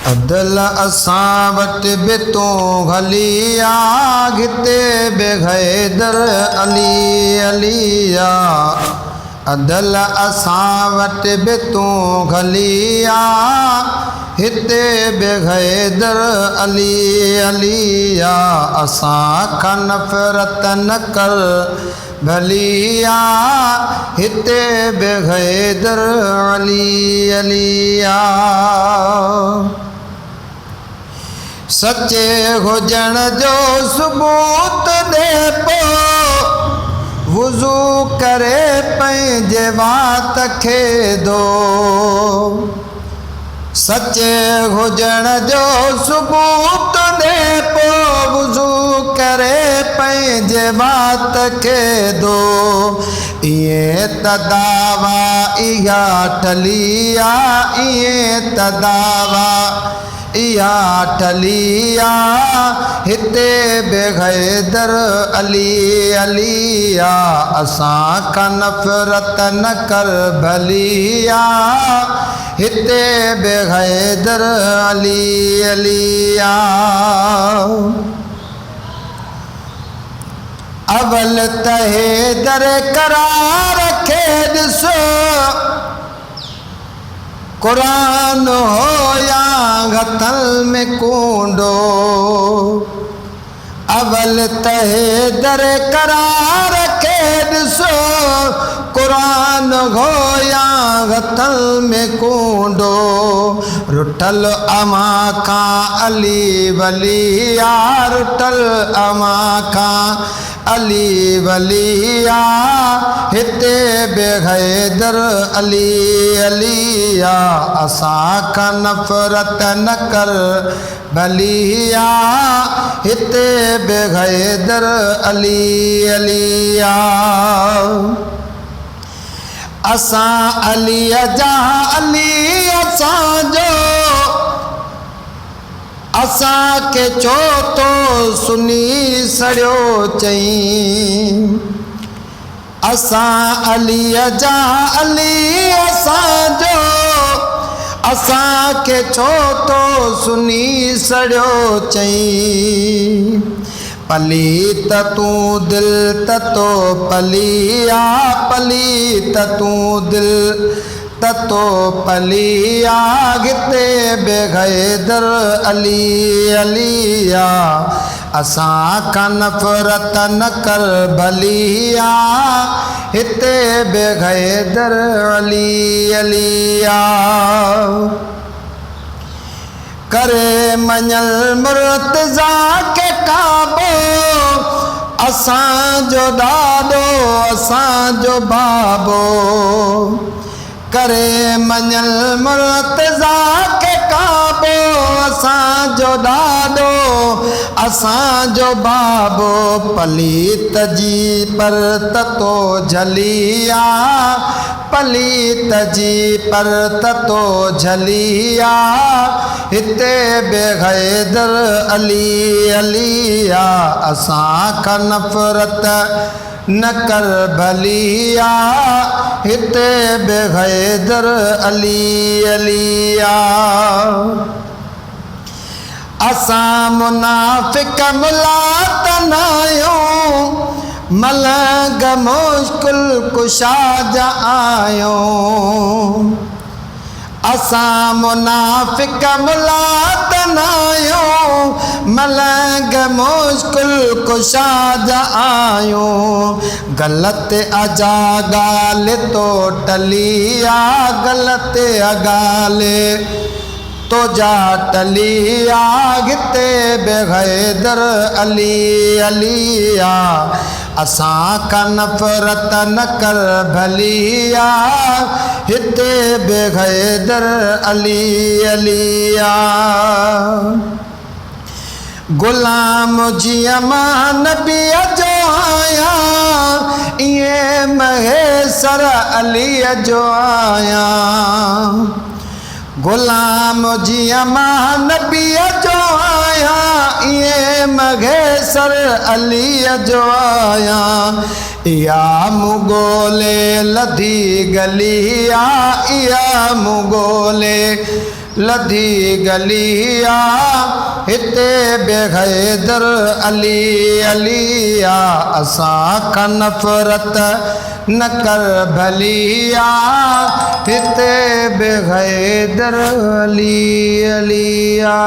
अदल असां वटि बि तूं हलिया हिते बि हैदर अली अलिया अदल असां वटि बि तूं हलिया हिते बि हैदर अली अलिया असां खां नफ़रत न कर भलिया हिते बि हैदर अली अलिया सच्चे हुजण जो सबूत दे पो वुज़ू करे पंहिंजे वात खे धो सच्चे हुजण जो सबूत दे पो वुज़ू करे पंहिंजे वात खे धो इहे त दावा इहा टलिया इहे त दावा इहा टलिया हिते बि हैदर अली अलिया असां खां नफ़रत न कर भलिया हिते बि हैदर अली अलिया अवल त हैदर करार खे ॾिसो कुरान हो या गतल में कूंडो अवल त हैदर करार खे ॾिसो कुरान हो या गतल में कूंडो रुठल अमा खां अली वलिया रुठल अमा खां अली वलिया हिते बि हैदर अली अलिया असां खां नफ़रत न कर भलिया हिते बि हैदर अली अलिया असां अलीअ जा अली असांजो असांखे छो तो सुनी सड़ियो चई असां अलीअ जा अली असांजो असांखे छो तो सुनी सड़ियो चई पलीत तूं दिल ततो पलिया पलीत तूं दिल ततो पलिया हिते बि हैदर अली अलिया असां खां नफ़रत न कर भलिया हिते बि हैदर अली अलिया करे मञल मुर्तज़ा के काबो असांजो ॾाॾो असांजो बाबो करे मञल मुर्तज़ा के काबो असांजो ॾाॾो असांजो बाबो पलीत जी पर ततो झलिया पलीत जी पर ततो झलिया हिते बि हैदर अली अलिया असां खां नफ़रत न कर भलिया हिते बि हैदर अली अलिया असां मुनाफ़िक मुलात न आहियूं मलंग मुश्किल कुशा जा आहियूं असां मुनाफ़िक मुलात न आहियूं मलंग मुश्किल कुशा जा आहियूं ग़लति अजा ॻाल्हि तो टलिया ग़लति ॻाल्हि तो जा टलिया हिते बि हैदर अली अलिया असां खां नफ़रत न कर भलिया हिते बि हैदर अली अलिया गुलाम जीअं मां नबीअ जो आहियां इएं महेसर अलीअ जो आहियां गुलाम जिया नबीअ जो आया ये मगेसर अली जो आया या मुगोले लधी गलिया या मुगोले लधी गलिया हिते बेगैदर अली अलिया असां खां नफ़रत न कर भलिया हिते बेगैदर अली अलिया।